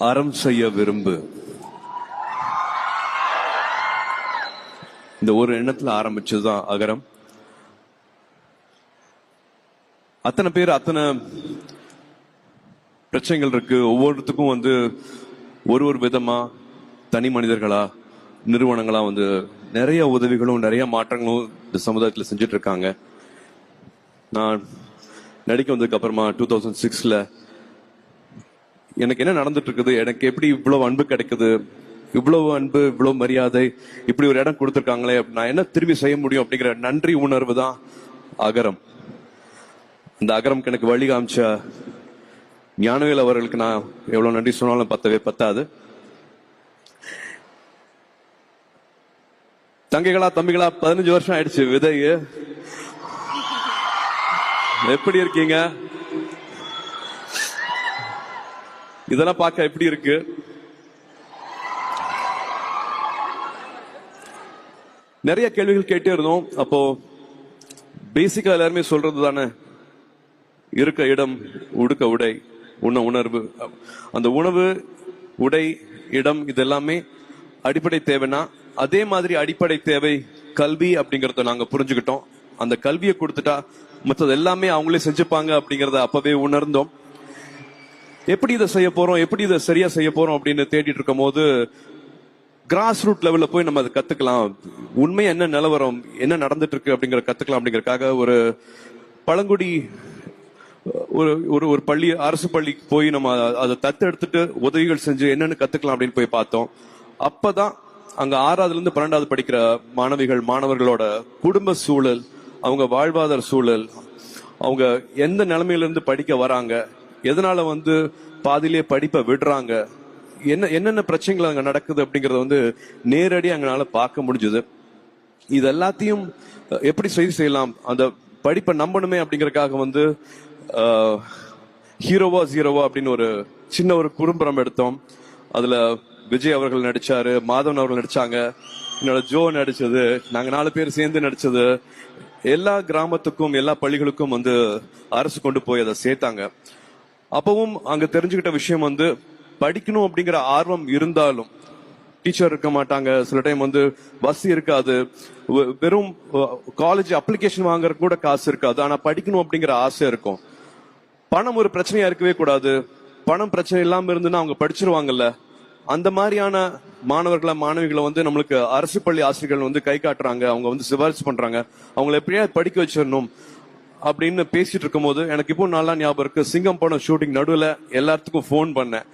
அறம் செய்ய விரும்பு. இந்த ஒரு எண்ணத்துல ஆரம்பிச்சதுதான் அகரம். அத்தனை பேர் அத்தனை பிரச்சனைகள் இருக்கு. ஒவ்வொருத்துக்கும் ஒரு விதமா தனி மனிதர்களா நிறுவனங்களா நிறைய உதவிகளும் நிறைய மாற்றங்களும் இந்த சமுதாயத்தில் செஞ்சுட்டு இருக்காங்க. நான் நடிக்க வந்ததுக்கு அப்புறமா 2006 எனக்கு என்ன நடந்துட்டு இருக்குது, எனக்கு எப்படி இவ்வளவு அன்பு கிடைக்குது, இவ்வளவு அன்பு இவ்வளவு மரியாதை, இப்படி ஒரு இடம் கொடுத்துருக்காங்களே, நான் என்ன திரும்பி செய்ய முடியும் அப்படிங்கிற நன்றி உணர்வு தான் அகரம். அந்த அகரம் எனக்கு வழி காமிச்ச ஞானவேல் அவர்களுக்கு நான் எவ்வளவு நன்றி சொன்னாலும் பத்தாது. தங்கைகளா தம்பிகளா 15 வருஷம் ஆயிடுச்சு விதை. எப்படி இருக்கீங்க? இதெல்லாம் பார்க்க எப்படி இருக்கு? நிறைய கேள்விகள் கேட்டே இருந்தோம். அப்போ பேசிக்கா எல்லாருமே சொல்றது தானே, இருக்க இடம், உடுக்க உடை, உண்ண உணர்வு. அந்த உணவு, உடை, இடம் இதெல்லாமே அடிப்படை தேவைன்னா, அதே மாதிரி அடிப்படை தேவை கல்வி அப்படிங்கறத நாங்க புரிஞ்சுக்கிட்டோம். அந்த கல்வியை கொடுத்துட்டா மற்றது எல்லாமே அவங்களே செஞ்சுப்பாங்க அப்படிங்கறத அப்பவே உணர்ந்தோம். எப்படி இதை செய்ய போறோம், எப்படி இதை சரியா செய்ய போறோம் அப்படின்னு தேடிட்டு இருக்கும் போது கிராஸ் ரூட் லெவல்ல போய் நம்ம அதை கத்துக்கலாம், உண்மையா என்ன நிலவரம், என்ன நடந்துட்டு இருக்கு அப்படிங்கிற கத்துக்கலாம் அப்படிங்கறதுக்காக ஒரு பழங்குடி ஒரு பள்ளி, அரசு பள்ளிக்கு போய் நம்ம அதை தத்தெடுத்துட்டு உதவிகள் செஞ்சு என்னன்னு கத்துக்கலாம் அப்படின்னு போய் பார்த்தோம். அப்பதான் அங்க 6ஆவதுல இருந்து 12ஆவது படிக்கிற மாணவர்களோட குடும்ப சூழல், அவங்க வாழ்வாதார சூழல், அவங்க எந்த நிலைமையில இருந்து படிக்க வராங்க, எதனால பாதியிலே படிப்பை விடுறாங்க, என்னென்ன பிரச்சனைகள் அங்க நடக்குது அப்படிங்கறத நேரடியாக அங்கனால பார்க்க முடிஞ்சது. இது எல்லாத்தையும் எப்படி செய்யலாம், அந்த படிப்பை நம்பணுமே அப்படிங்கறதுக்காக ஹீரோவா ஜீரோவா அப்படின்னு ஒரு சின்ன ஒரு குறும்படம் எடுத்தோம். அதுல விஜய் அவர்கள் நடிச்சாரு, மாதவன் அவர்கள் நடிச்சாங்க, என்னோட ஜோ நடிச்சது, நாங்க 4 பேர் சேர்ந்து நடிச்சது. எல்லா கிராமத்துக்கும் எல்லா பள்ளிகளுக்கும் அரசு கொண்டு போய் அதை சேர்த்தாங்க. அப்பவும் அங்க தெரிஞ்சுக்கிட்ட விஷயம் படிக்கணும் அப்படிங்கிற ஆர்வம் இருந்தாலும் டீச்சர் இருக்க மாட்டாங்க, சில டைம் பஸ் இருக்காது, வெறும் காலேஜ் அப்ளிகேஷன் வாங்குற கூட காசு இருக்காது. ஆனா படிக்கணும் அப்படிங்கிற ஆசை இருக்கும். பணம் ஒரு பிரச்சனையா இருக்கவே கூடாது. பணம் பிரச்சனை இல்லாம இருந்துன்னா அவங்க படிச்சிருவாங்கல்ல. அந்த மாதிரியான மாணவர்களை மாணவிகளை நம்மளுக்கு அரசு பள்ளி ஆசிரியர்கள் கை காட்டுறாங்க, அவங்க சிபாரிசு பண்றாங்க, அவங்களை எப்படியா படிக்க வச்சிடணும் அப்படின்னு பேசிட்டு இருக்கும் போது எனக்கு இப்போ நல்லா ஞாபகம் இருக்கு. சிங்கம் படம் ஷூட்டிங் நடுவில் எல்லாத்துக்கும் போன் பண்ணேன்.